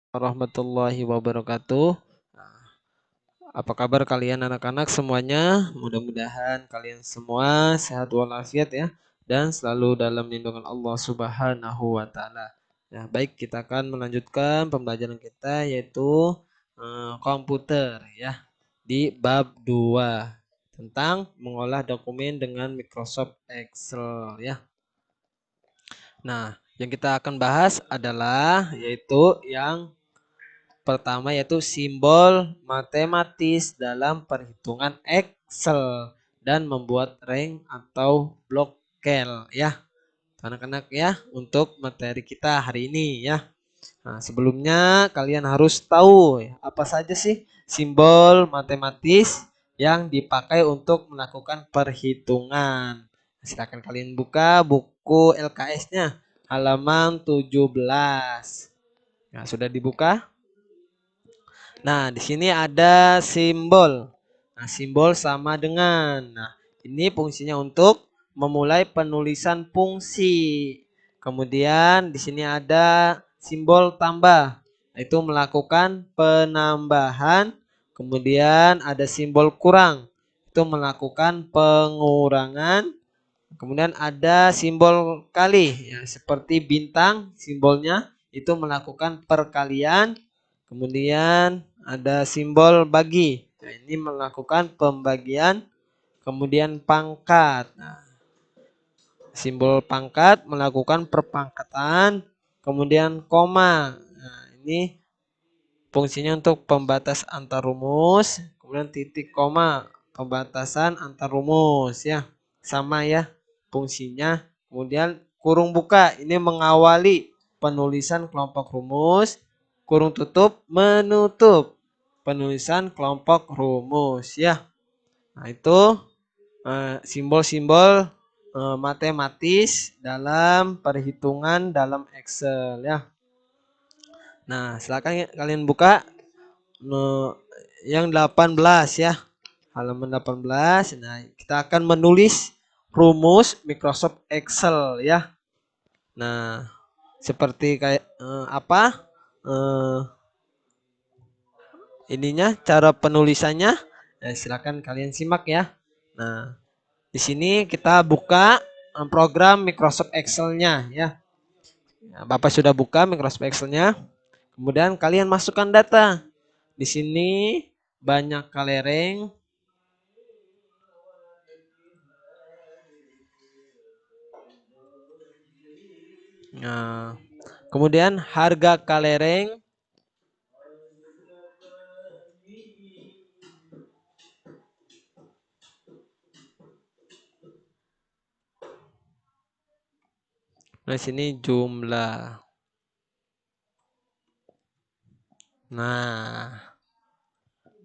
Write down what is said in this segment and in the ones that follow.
Warahmatullahi wabarakatuh. Apa kabar kalian anak-anak semuanya? Mudah-mudahan kalian semua sehat walafiat ya dan selalu dalam lindungan Allah Subhanahu wa taala. Ya, baik kita akan melanjutkan pembelajaran kita yaitu komputer ya di bab 2 tentang mengolah dokumen dengan Microsoft Excel ya. Nah, yang kita akan bahas adalah yaitu yang pertama yaitu simbol matematis dalam perhitungan Excel dan membuat rank atau blok kel ya. Anak-anak ya untuk materi kita hari ini ya. Nah, sebelumnya kalian harus tahu ya, apa saja sih simbol matematis yang dipakai untuk melakukan perhitungan. Silakan kalian buka buku LKS-nya halaman 17. Nah, sudah dibuka? Nah, di sini ada simbol. Nah, simbol sama dengan. Nah, ini fungsinya untuk memulai penulisan fungsi. Kemudian di sini ada simbol tambah, yaitu melakukan penambahan. Kemudian ada simbol kurang, itu melakukan pengurangan. Kemudian ada simbol kali, ya, seperti bintang simbolnya itu melakukan perkalian. Kemudian ada simbol bagi. Nah, ini melakukan pembagian. Kemudian pangkat. Nah, simbol pangkat melakukan perpangkatan. Kemudian koma. Nah, ini fungsinya untuk pembatas antar rumus. Kemudian titik koma, pembatasan antar rumus ya. Sama ya fungsinya. Kemudian kurung buka ini mengawali penulisan kelompok rumus. Kurung tutup menutup penulisan kelompok rumus ya. Nah, itu simbol-simbol matematis dalam perhitungan dalam Excel ya. Nah, silakan kalian buka yang 18 ya. Halaman 18. Nah, kita akan menulis rumus Microsoft Excel ya. Nah, seperti kayak apa? Eh, ininya cara penulisannya. Silakan kalian simak ya. Nah, di sini kita buka program Microsoft Excel-nya ya. Nah, Bapak sudah buka Microsoft Excel-nya. Kemudian kalian masukkan data. Di sini banyak kelereng. Nah, kemudian harga kelereng. Nah, sini jumlah. Nah,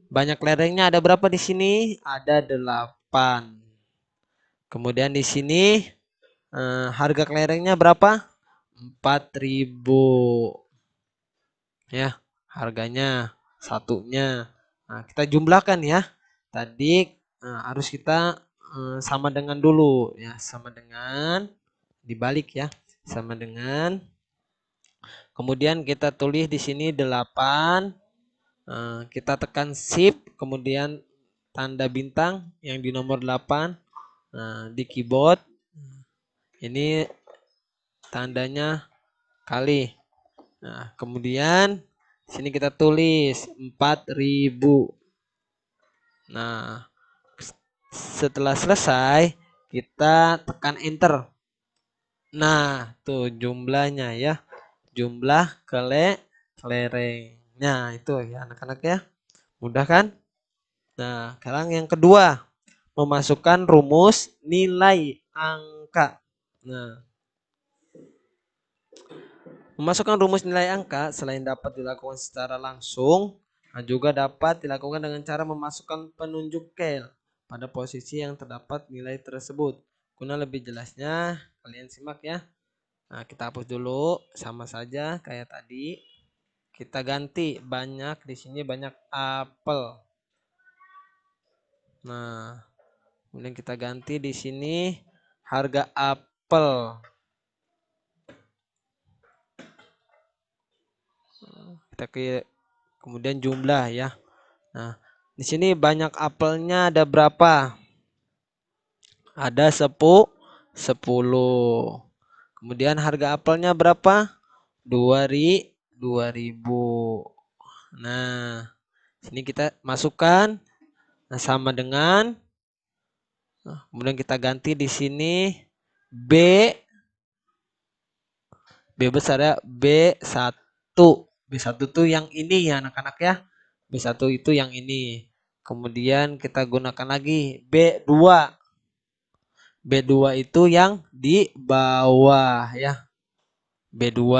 banyak kelerengnya ada berapa di sini? Ada 8. Kemudian di sini harga kelerengnya berapa? 4.000. Ya, harganya satunya. Nah, kita jumlahkan ya. Tadi harus kita sama dengan dulu ya, sama dengan dibalik ya. Sama dengan kemudian kita tulis di sini 8. Kita tekan shift kemudian tanda bintang yang di nomor 8 di keyboard. Ini tandanya kali. Nah, kemudian sini kita tulis 4.000. Nah, setelah selesai kita tekan enter. Nah, tuh jumlahnya ya. Jumlah kelerengnya itu ya anak-anak ya. Mudah kan? Nah, sekarang yang kedua, memasukkan rumus nilai angka. Nah, memasukkan rumus nilai angka selain dapat dilakukan secara langsung, juga dapat dilakukan dengan cara memasukkan penunjuk kel pada posisi yang terdapat nilai tersebut. Guna lebih jelasnya, kalian simak ya. Nah, kita hapus dulu, sama saja kayak tadi. Kita ganti banyak di sini banyak apel. Nah, kemudian kita ganti di sini harga apel. Kemudian jumlah ya. Nah, di sini banyak apelnya ada berapa? Ada 10. Kemudian harga apelnya berapa? 2.000. Nah, sini kita masukkan, nah, sama dengan, kemudian kita ganti di sini B. B besar ya, B1. B1 tuh yang ini ya anak-anak ya. B1 itu yang ini. Kemudian kita gunakan lagi B2. B2 itu yang di bawah ya. B2.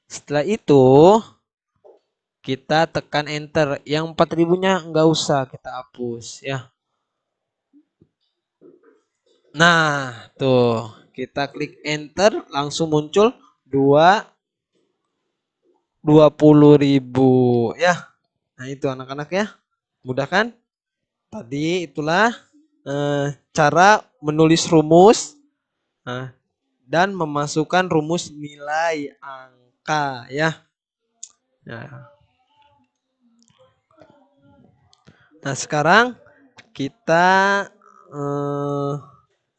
Setelah itu kita tekan enter. Yang 4.000-nya nggak usah kita hapus ya. Nah, tuh kita klik enter langsung muncul 20.000 ya. Nah, itu anak-anak ya. Mudah kan? Tadi itulah cara menulis rumus dan memasukkan rumus nilai angka ya. Nah, sekarang kita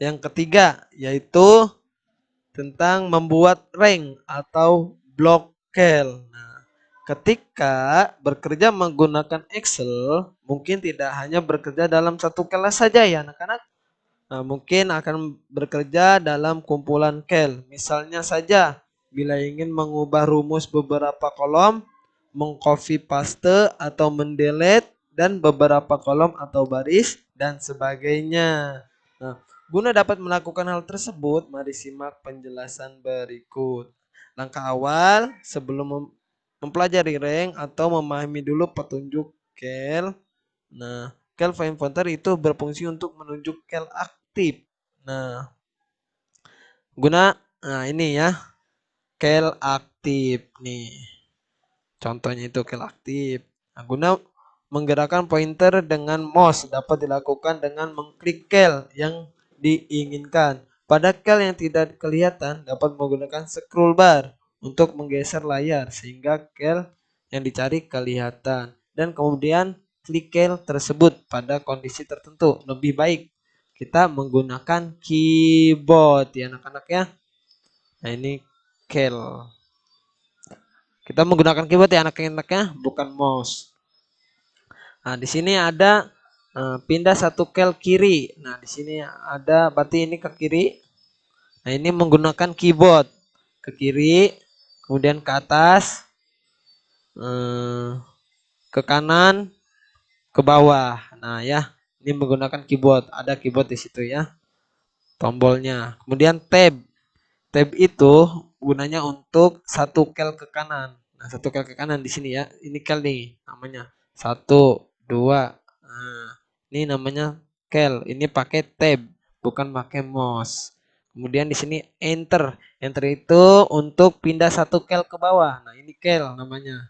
yang ketiga yaitu tentang membuat rank atau blok kel. Nah, ketika bekerja menggunakan Excel, mungkin tidak hanya bekerja dalam satu kelas saja ya anak-anak. Nah, mungkin akan bekerja dalam kumpulan kel. Misalnya saja, bila ingin mengubah rumus beberapa kolom, mengcopy paste atau mendelete dan beberapa kolom atau baris dan sebagainya. Nah, guna dapat melakukan hal tersebut, mari simak penjelasan berikut. Langkah awal sebelum mempelajari rank atau memahami dulu petunjuk kel. Nah, kel find pointer itu berfungsi untuk menunjuk kel aktif. Nah, ini ya, kel aktif nih. Contohnya itu kel aktif. Nah, guna menggerakkan pointer dengan mouse dapat dilakukan dengan mengklik kel yang diinginkan. Pada kel yang tidak kelihatan dapat menggunakan scroll bar untuk menggeser layar sehingga kel yang dicari kelihatan. Dan kemudian klik kel tersebut pada kondisi tertentu. Lebih baik kita menggunakan keyboard ya anak-anak ya. Nah, ini kel. Kita menggunakan keyboard ya anak-anaknya, bukan mouse. Nah, di sini ada pindah satu kel kiri. Nah, di sini ada berarti ini ke kiri. Nah, ini menggunakan keyboard ke kiri, kemudian ke atas, ke kanan, ke bawah. Nah, ya, ini menggunakan keyboard. Ada keyboard di situ ya. Tombolnya. Kemudian tab. Tab itu gunanya untuk satu kel ke kanan. Nah, satu kel ke kanan di sini ya. Ini kel nih namanya. 1, 2. Nah, ini namanya kel. Ini pakai tab, bukan pakai mouse. Kemudian di sini enter. Enter itu untuk pindah satu kel ke bawah. Nah, ini kel namanya.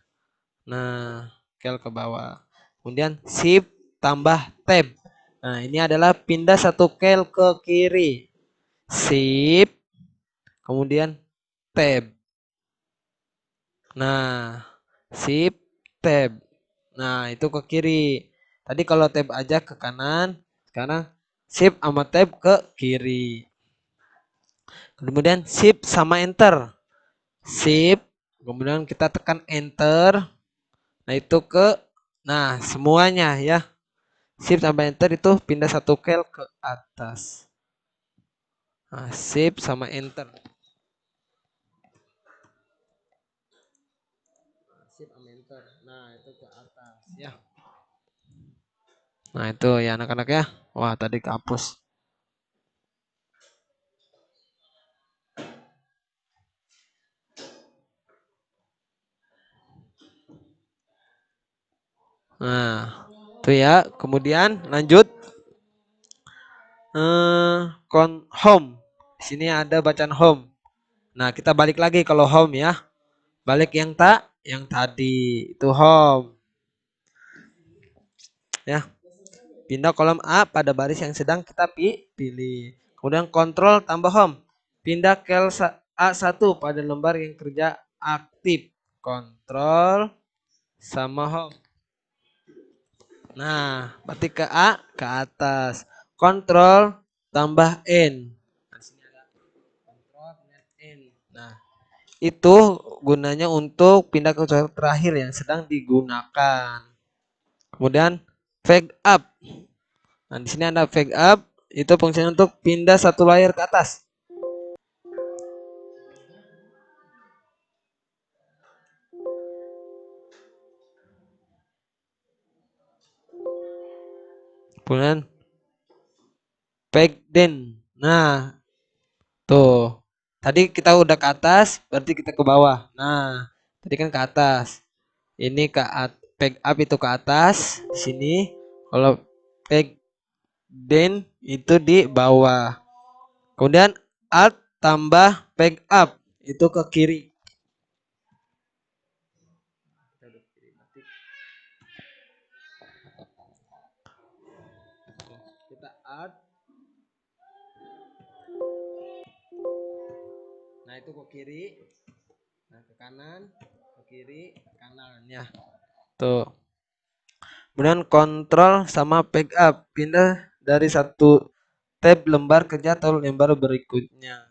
Nah, kel ke bawah. Kemudian shift tambah tab. Nah, ini adalah pindah satu kel ke kiri. Shift kemudian tab. Nah, shift tab. Nah, itu ke kiri. Tadi kalau tab aja ke kanan, sekarang shift sama tab ke kiri. Kemudian shift sama enter. Shift, kemudian kita tekan enter. Nah, itu ke semuanya ya. Shift sama enter itu pindah satu kel ke atas. Nah, shift sama enter. Shift sama enter. Nah, itu ke atas ya. Nah, itu ya anak-anak ya. Wah, tadi kehapus. Nah, itu ya. Kemudian lanjut home. Di sini ada bacaan home. Nah, kita balik lagi kalau home ya. Balik yang tadi itu home. Ya. Pindah kolom A pada baris yang sedang kita pilih. Kemudian kontrol tambah home. Pindah kel A1 pada lembar yang kerja aktif. Kontrol sama home. Nah, berarti ke A ke atas. Kontrol tambah N. Nah, di sini ada kontrol dengan N. Nah, itu gunanya untuk pindah ke usaha terakhir yang sedang digunakan. Kemudian fade up. Nah, di sini ada fade up, itu fungsinya untuk pindah satu layer ke atas. Kemudian fade down. Nah, tuh. Tadi kita udah ke atas, berarti kita ke bawah. Nah, tadi kan ke atas. Ini fade up itu ke atas di sini. Kalau fade down itu di bawah. Kemudian alt tambah fade up itu ke kiri. Kita alt. Nah, itu ke kiri. Nah, ke kanan, ke kiri, ke kanan ya. Tuh. Kemudian kontrol sama backup pindah dari satu tab lembar kerja atau lembar berikutnya.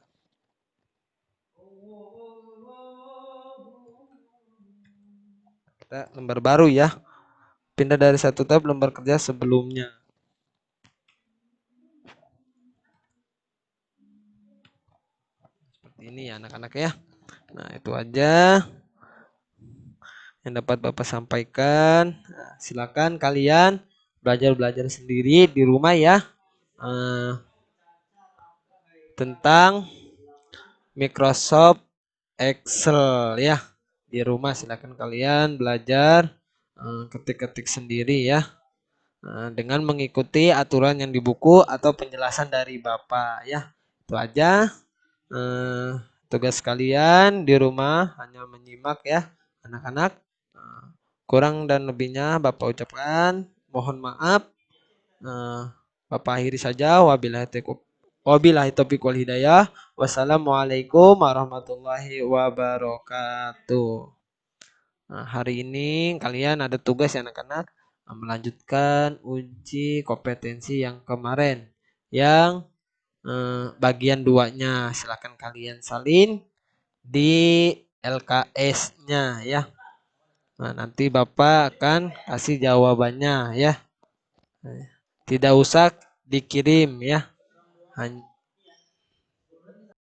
Kita lembar baru ya. Pindah dari satu tab lembar kerja sebelumnya. Seperti ini ya anak-anak ya. Nah, itu aja yang dapat Bapak sampaikan. Nah, silakan kalian belajar sendiri di rumah ya. Tentang Microsoft Excel ya. Di rumah silakan kalian belajar ketik-ketik sendiri ya. Dengan mengikuti aturan yang di buku atau penjelasan dari Bapak ya. Itu aja tugas kalian di rumah, hanya menyimak ya anak-anak. Kurang dan lebihnya Bapak ucapkan mohon maaf. Bapak akhiri saja. Wabillahi taufiq wal hidayah. Wassalamualaikum warahmatullahi wabarakatuh. Nah, hari ini kalian ada tugas ya anak-anak, melanjutkan uji kompetensi yang kemarin yang bagian 2-nya. Silakan kalian salin di LKS-nya ya. Nah, nanti Bapak akan kasih jawabannya ya. Tidak usah dikirim ya.